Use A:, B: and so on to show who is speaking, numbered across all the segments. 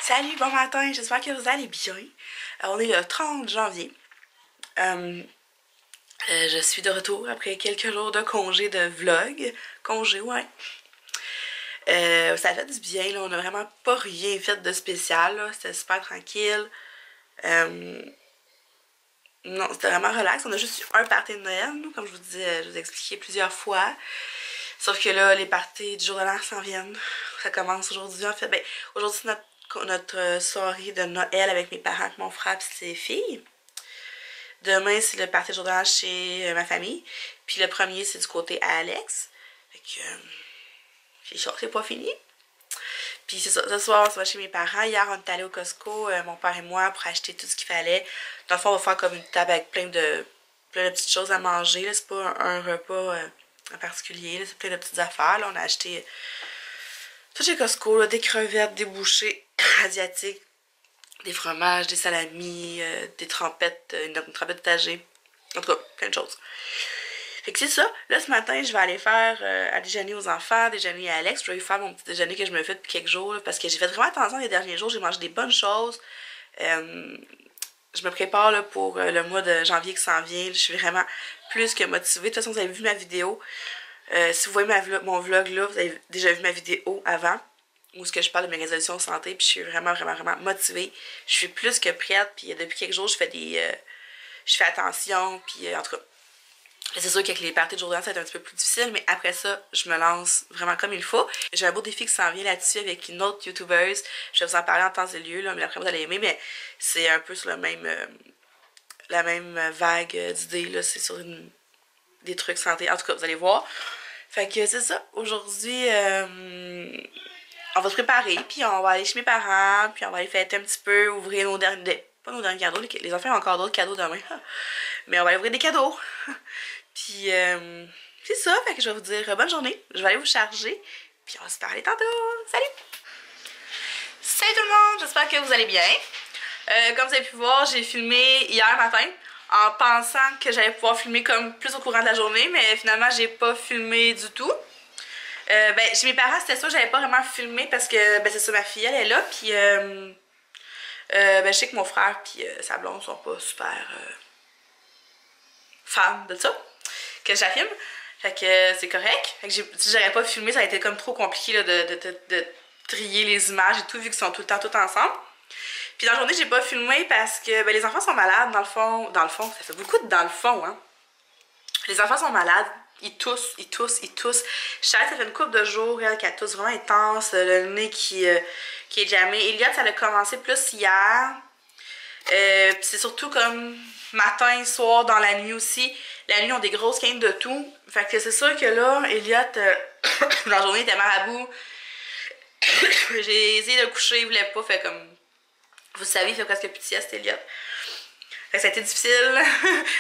A: Salut, bon matin, j'espère que vous allez bien. On est le 30 janvier. Je suis de retour après quelques jours de congé de vlog. Congé, ouais. Ça fait du bien, là. On a vraiment pas rien fait de spécial, c'était super tranquille. Non, c'était vraiment relax. On a juste eu un party de Noël, nous, comme je vous ai expliqué plusieurs fois. Sauf que là, les parties du jour de l'an s'en viennent. Ça commence aujourd'hui, en fait. Ben, aujourd'hui, c'est notre soirée de Noël avec mes parents, mon frère et ses filles. Demain, c'est le party du jour de l'an chez ma famille. Puis le premier, c'est du côté à Alex. Fait que, c'est pas fini. Puis c'est ça, ce soir, on se va chez mes parents. Hier, on est allé au Costco, mon père et moi, pour acheter tout ce qu'il fallait. Dans le fond, on va faire comme une table avec plein de petites choses à manger. C'est pas un repas en particulier, c'est plein de petites affaires. Là, on a acheté tout chez Costco, là, des crevettes, des bouchées asiatiques, des fromages, des salamis, des trempettes, une trempette étagée. En tout cas, plein de choses. Fait que c'est ça. Là, ce matin, je vais aller faire à déjeuner aux enfants, déjeuner à Alex. Je vais lui faire mon petit déjeuner que je me fais depuis quelques jours. Là, parce que j'ai fait vraiment attention les derniers jours. J'ai mangé des bonnes choses. Je me prépare là, pour le mois de janvier qui s'en vient. Je suis vraiment plus que motivée. De toute façon, vous avez vu ma vidéo. Si vous voyez mon vlog là, vous avez déjà vu ma vidéo avant. Où est-ce que je parle de mes résolutions de santé. Puis je suis vraiment motivée. Je suis plus que prête. Puis depuis quelques jours, je fais attention. Puis en tout cas. C'est sûr qu'avec les parties de jour de l'an, ça va être un petit peu plus difficile, mais après ça, je me lance vraiment comme il faut. J'ai un beau défi qui s'en vient là-dessus avec une autre youtubeuse. Je vais vous en parler en temps et lieu, là, mais après vous allez aimer, mais c'est un peu sur la même vague d'idées, là. C'est sur des trucs santé. En tout cas, vous allez voir. Fait que c'est ça. Aujourd'hui, on va se préparer, puis on va aller chez mes parents, puis on va aller fêter un petit peu, ouvrir nos derniers... Pas nos derniers cadeaux, les enfants ont encore d'autres cadeaux demain. Mais on va aller ouvrir des cadeaux. Puis, c'est ça, fait que je vais vous dire bonne journée. Je vais aller vous charger, puis on va se parler tantôt. Salut! Salut tout le monde, j'espère que vous allez bien. Comme vous avez pu voir, j'ai filmé hier matin en pensant que j'allais pouvoir filmer comme plus au courant de la journée, mais finalement, j'ai pas filmé du tout. Chez mes parents, c'était ça, j'avais pas vraiment filmé parce que, c'est ça, ma fille, elle est là, puis je sais que mon frère puis sa blonde sont pas super fans de ça, que je la filme. Fait que c'est correct. Fait que si j'aurais pas filmé, ça aurait été comme trop compliqué là, de trier les images et tout, vu qu'ils sont tout le temps tous ensemble. Puis dans la journée, j'ai pas filmé parce que les enfants sont malades, dans le fond. Dans le fond, ça fait beaucoup de dans le fond, hein. Les enfants sont malades. Ils toussent. Charlotte, ça fait une couple de jours, elle, qu'elle tousse vraiment intense, le nez qui est jammé. Elliot, ça a commencé plus hier. Puis c'est surtout comme matin, soir, dans la nuit aussi. La nuit, ils ont des grosses quintes de tout. Fait que c'est sûr que là, Elliot, dans la journée, il était marabout. J'ai essayé de le coucher, il voulait pas. Fait comme, vous savez, il fait presque plus de sieste, Elliot. Fait que ça a été difficile.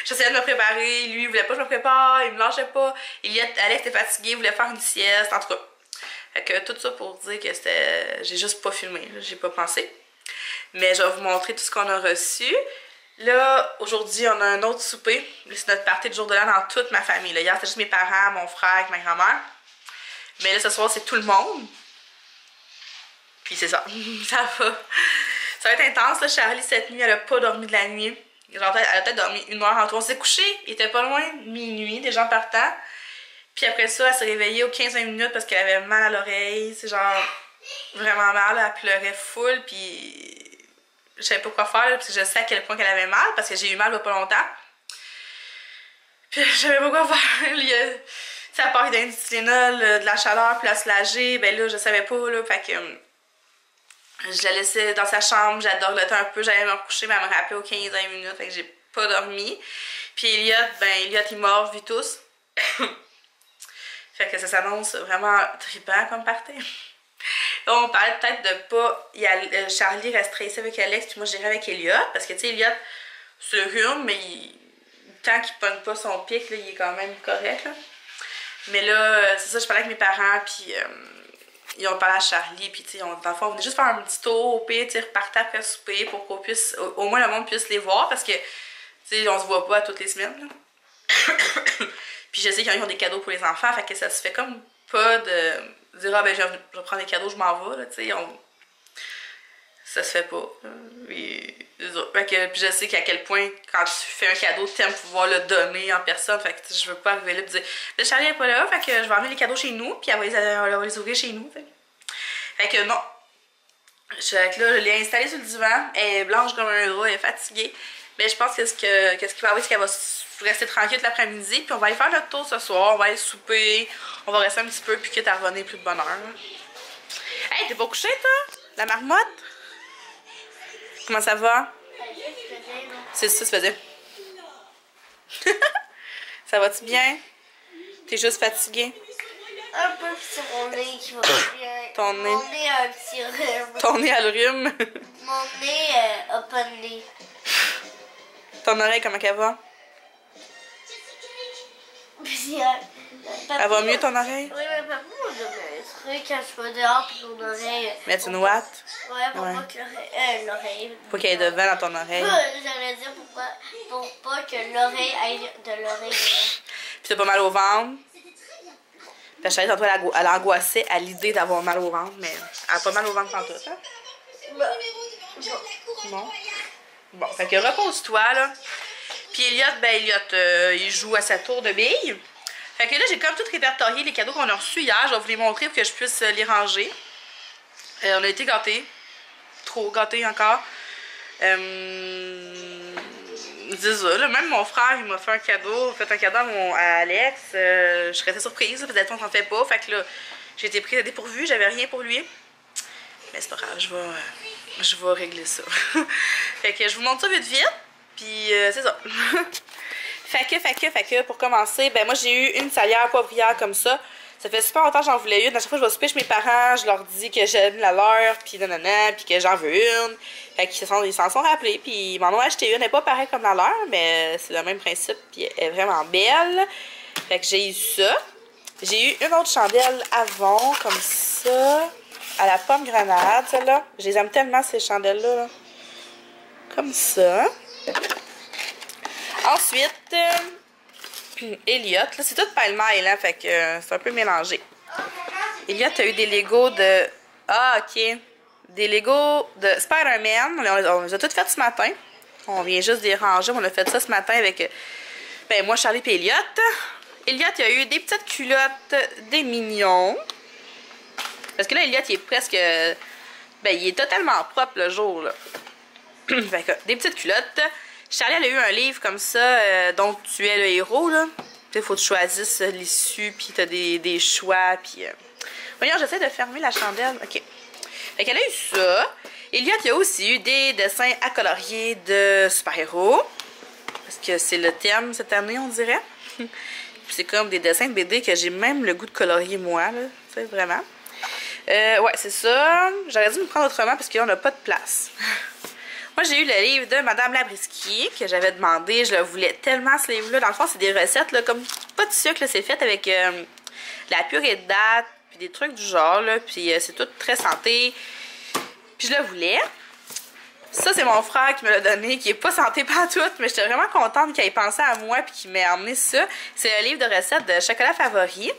A: J'essayais de me préparer. Lui, il voulait pas que je me prépare. Il me lâchait pas. Alex était fatigué. Il voulait faire une sieste. En tout cas. Fait que tout ça pour dire que c'était... J'ai juste pas filmé. J'ai pas pensé. Mais je vais vous montrer tout ce qu'on a reçu. Là, aujourd'hui, on a un autre souper. C'est notre party de jour de l'an dans toute ma famille. Là. Hier, c'était juste mes parents, mon frère et ma grand-mère. Mais là, ce soir, c'est tout le monde. Puis c'est ça. Ça va être intense. Là. Charlie, cette nuit, elle a pas dormi de la nuit. Genre, elle a peut-être dormi 1 heure en tout. On s'est couché, il était pas loin de minuit, des gens partant. Puis après ça, elle s'est réveillée aux 15-20 minutes parce qu'elle avait mal à l'oreille. C'est genre vraiment mal, elle pleurait full. Puis je savais pas quoi faire là, parce que je sais à quel point qu'elle avait mal parce que j'ai eu mal il y a pas longtemps. Puis je savais pas quoi faire. Ça part d'un Tylenol, de la chaleur, puis la soulager. Ben là, je savais pas là. Fait que. Je la laissais dans sa chambre, j'adore un peu, j'allais me recoucher, mais elle me rappelait aux 15-20 minutes, fait que j'ai pas dormi. Puis Elliot, il mord, vit tous. Fait que ça s'annonce vraiment trippant comme party. Là, on parlait peut-être de pas Charlie resterait ici avec Alex, puis moi j'irais avec Elliot, parce que tu sais, Elliot se rhume, mais tant qu'il pogne pas son pic, là, il est quand même correct. Là. Mais là, c'est ça, je parlais avec mes parents, puis... ils ont parlé à Charlie, puis tu sais, dans le fond, on venait juste faire un petit tour au pire, tu sais, repartir après souper pour qu'on puisse, au moins le monde puisse les voir, parce que, tu sais, on se voit pas toutes les semaines, là. Puis je sais qu'ils ont des cadeaux pour les enfants, fait que ça se fait comme pas de dire, ah ben je vais prendre des cadeaux, je m'en vais, là, tu sais, ça se fait pas. Puis je sais qu'à quel point, quand tu fais un cadeau, t'aimes pouvoir le donner en personne. Fait que je veux pas arriver là et dire là, Charlie est pas là, fait que je vais emmener les cadeaux chez nous, puis elle va les ouvrir chez nous. Fait que non. Fait que là, je l'ai installée sur le divan. Elle est blanche comme un drap, elle est fatiguée. Mais je pense que ce qui va arriver, c'est qu'elle va rester tranquille toute l'après-midi. Puis on va aller faire notre tour ce soir, on va aller souper, on va rester un petit peu, puis quitte à revenir plus de bonne heure. Hey, t'es pas couchée, toi? La marmotte? Comment ça va? C'est ça, tu faisais. Ça va-tu bien? T'es juste fatiguée?
B: Un peu sur mon nez qui va bien.
A: Ton nez.
B: Mon nez a un petit rhume.
A: Ton nez a le rhume?
B: Mon nez open nez.
A: Ton oreille, comment elle va? Elle va mieux ton oreille?
B: Oui, mais papa m'a donné un truc quand je vais dehors puis mon oreille.
A: Mettre une ouate?
B: Ouais, pour pas que l'oreille.
A: Faut qu'elle ait de vent dans ton oreille.
B: J'allais dire pour pas que l'oreille aille de l'oreille.
A: Puis t'as pas mal au ventre? Ta chérie, tantôt, elle angoissait à l'idée d'avoir mal au ventre, mais elle a pas mal au ventre tantôt, hein? Bon. Bon, fait que repose-toi, là. Puis Elliot, il joue à sa tour de billes. Fait que là, j'ai comme tout répertorié les cadeaux qu'on a reçus hier. Je vais vous les montrer pour que je puisse les ranger. On a été gâtés. Trop gâtés encore. C'est ça, là. Même mon frère, il m'a fait un cadeau. Il a fait un cadeau à Alex. Je serais très surprise. Peut-être qu'on s'en fait pas. Fait que là, j'ai été prise à dépourvu. J'avais rien pour lui. Mais c'est pas grave, je vais régler ça. Fait que je vous montre ça vite. Puis c'est ça. Fait que pour commencer, ben moi j'ai eu une salière poivrière comme ça. Ça fait super longtemps que j'en voulais une. À chaque fois que je vais souper chez mes parents, je leur dis que j'aime la leur, puis nanana, puis que j'en veux une. Fait qu'ils s'en sont rappelés, puis ils m'en ont acheté une. Elle n'est pas pareille comme la leur, mais c'est le même principe, puis elle est vraiment belle. Fait que j'ai eu ça. J'ai eu une autre chandelle Avon, comme ça, à la pomme grenade, celle-là. Je les aime tellement, ces chandelles-là. Là. Comme ça. Ensuite, Elliot, là, c'est tout pêle-mêle, hein, fait que c'est un peu mélangé. Elliot a eu des Legos de... Ah, ok. Des Legos de Spider-Man. On les a toutes faites ce matin. On vient juste de les ranger. On a fait ça ce matin avec... Ben, moi, Charlie et Elliot. Elliot, il a eu des petites culottes des mignons. Parce que là, Elliot, il est presque... Ben, il est totalement propre le jour, là. Fait que, des petites culottes. Charlie, elle a eu un livre comme ça, dont tu es le héros, là. Tu sais, faut que tu choisisses l'issue, puis t'as des choix, puis... Voyons, j'essaie de fermer la chandelle. OK. Fait qu'elle a eu ça. Elliot, il y a aussi eu des dessins à colorier de super-héros. Parce que c'est le thème cette année, on dirait. C'est comme des dessins de BD que j'ai même le goût de colorier moi, là. Tu sais, vraiment. Ouais, c'est ça. J'aurais dû me prendre autrement parce que là, on n'a pas de place. Moi, j'ai eu le livre de Madame Labriski que j'avais demandé. Je le voulais tellement, ce livre-là. Dans le fond, c'est des recettes, là, comme pas de sucre. C'est fait avec la purée de date, puis des trucs du genre. Là, puis c'est tout très santé. Puis je le voulais. Ça, c'est mon frère qui me l'a donné, qui est pas santé pantoute, mais j'étais vraiment contente qu'il ait pensé à moi puis qu'il m'ait emmené ça. C'est un livre de recettes de chocolat favori.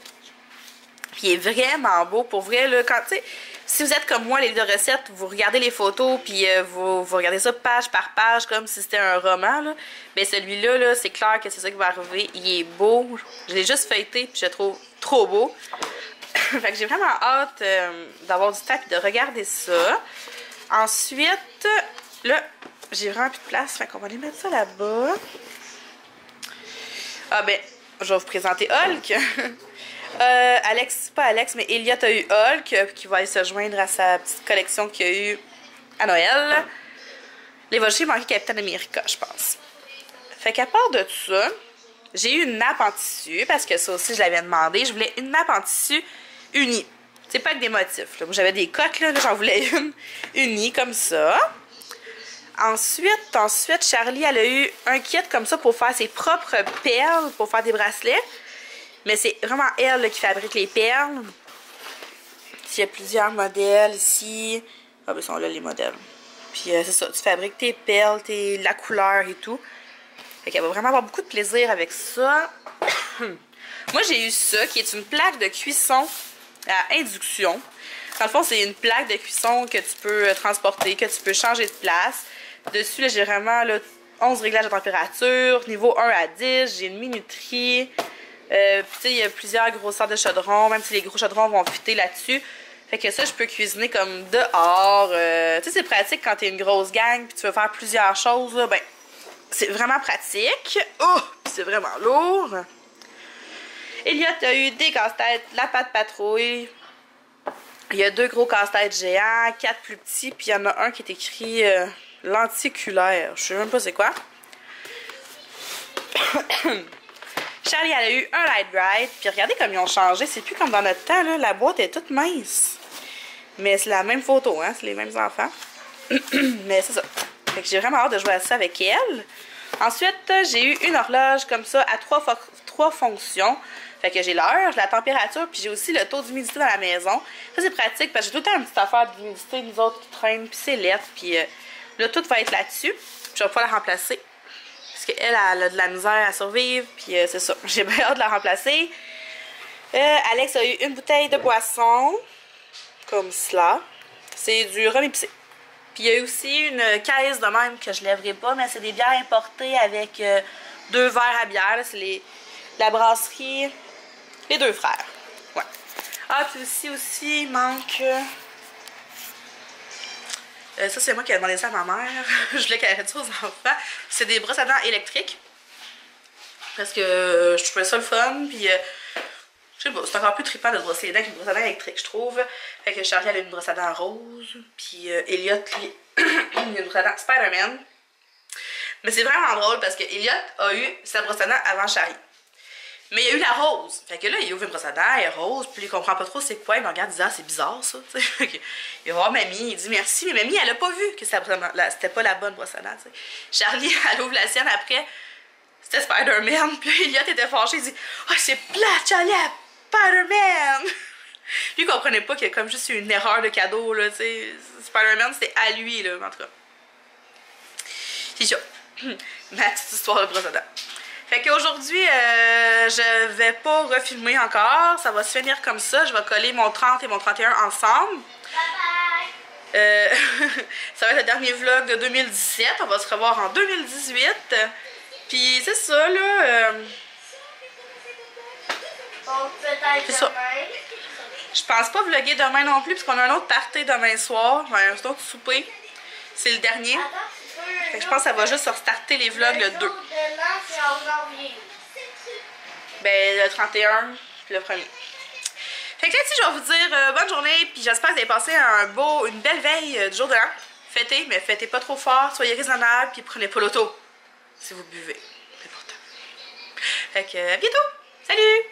A: Puis il est vraiment beau, pour vrai, là, quand, tu sais, si vous êtes comme moi, les livres de recettes, vous regardez les photos, puis vous regardez ça page par page, comme si c'était un roman, là. Ben celui-là, là, c'est clair que c'est ça qui va arriver. Il est beau. Je l'ai juste feuilleté, puis je le trouve trop beau. Fait que j'ai vraiment hâte d'avoir du temps et de regarder ça. Ensuite, là, j'ai vraiment plus de place, fait qu'on va aller mettre ça là-bas. Ah ben, je vais vous présenter Hulk. Pas Alex, mais Elliot a eu Hulk, qui va aller se joindre à sa petite collection qu'il y a eu à Noël. Les Volchers, il manquait Captain America, je pense. Fait qu'à part de ça, j'ai eu une nappe en tissu, parce que ça aussi, je l'avais demandé. Je voulais une nappe en tissu unie. C'est pas avec des motifs. Moi, j'avais des coques, là j'en voulais une unie, comme ça. Ensuite, Charlie, elle a eu un kit comme ça pour faire ses propres perles, pour faire des bracelets. Mais c'est vraiment elle là, qui fabrique les perles. Il y a plusieurs modèles ici. Ah ben, sont là les modèles. Puis c'est ça, tu fabriques tes perles, la couleur et tout. Fait qu'elle va vraiment avoir beaucoup de plaisir avec ça. Moi, j'ai eu ça, qui est une plaque de cuisson à induction. Dans le fond, c'est une plaque de cuisson que tu peux transporter, que tu peux changer de place. Dessus, là, j'ai vraiment là, 11 réglages de température, niveau 1 à 10, j'ai une minuterie. Tu sais, il y a plusieurs grosseurs de chaudrons, même si les gros chaudrons vont fitter là-dessus. Fait que ça, je peux cuisiner comme dehors. Tu sais, c'est pratique quand t'es une grosse gang puis tu veux faire plusieurs choses. Là, ben, c'est vraiment pratique. Oh! C'est vraiment lourd. Elliot a eu des casse-têtes, la pâte patrouille. Il y a 2 gros casse-têtes géants, 4 plus petits, puis il y en a un qui est écrit lenticulaire. Je sais même pas c'est quoi. Charlie, elle a eu un light bright, puis regardez comme ils ont changé. C'est plus comme dans notre temps, là. La boîte est toute mince. Mais c'est la même photo, hein. C'est les mêmes enfants. Mais c'est ça. Fait que j'ai vraiment hâte de jouer à ça avec elle. Ensuite, j'ai eu une horloge comme ça à 3 fonctions. Fait que j'ai l'heure, j'ai la température, puis j'ai aussi le taux d'humidité dans la maison. Ça, c'est pratique parce que j'ai tout le temps une petite affaire d'humidité, nous autres qui traînent, puis c'est lettre. Puis là, tout va être là-dessus. Je vais pouvoir la remplacer. Parce qu'elle, elle a de la misère à survivre, puis c'est ça. J'ai bien hâte de la remplacer. Alex a eu une bouteille de boisson, comme cela. C'est du rhum épicé. Puis il y a eu aussi une caisse de même que je lèverai pas, mais c'est des bières importées avec 2 verres à bière. C'est la brasserie Les Deux Frères. Ouais. Ah, puis aussi, il manque... ça, c'est moi qui ai demandé ça à ma mère. Je voulais qu'elle arrête ça aux enfants. C'est des brosses à dents électriques. Parce que je trouvais ça le fun. Puis, je sais pas, c'est encore plus trippant de se brosser les dents qu'une brosse à dents électrique, je trouve. Fait que Charlie, elle a une brosse à dents rose. Puis, Elliot, lui, il a une brosse à dents Spider-Man. Mais c'est vraiment drôle parce que Elliot a eu sa brosse à dents avant Charlie. Mais il y a eu la rose. Fait que là, il ouvre une brosse à dents, elle est rose, puis il comprend pas trop c'est quoi. Il me regarde, il dit ah, c'est bizarre ça. Il va voir mamie, il dit merci, mais mamie, elle a pas vu que c'était pas la bonne brosse à dents. T'sais. Charlie, elle ouvre la sienne après, c'était Spider-Man, puis Elliot était fâché, il dit ah, oh, c'est plate, Charlie, Spider-Man. Lui, il comprenait pas qu'il y a comme juste une erreur de cadeau, là, tu sais. Spider-Man, c'était à lui, là, en tout cas. C'est ça. Ma petite histoire de brosse à dents. Fait qu'aujourd'hui, je vais pas refilmer encore. Ça va se finir comme ça. Je vais coller mon 30 et mon 31 ensemble. Bye bye! Ça va être le dernier vlog de 2017. On va se revoir en 2018. Puis c'est ça, là. C'est ça. Je pense pas vlogger demain non plus, parce qu'on a un autre party demain soir. Un autre souper. C'est le dernier. Fait que je pense que ça va juste restarter les vlogs le 2. Ben, le 31, puis le 1er. Fait que là-dessus, je vais vous dire bonne journée, puis j'espère que vous avez passé une belle veille du jour de l'an. Fêtez, mais fêtez pas trop fort, soyez raisonnable, puis prenez pas l'auto si vous buvez. C'est important. Fait que, à bientôt! Salut!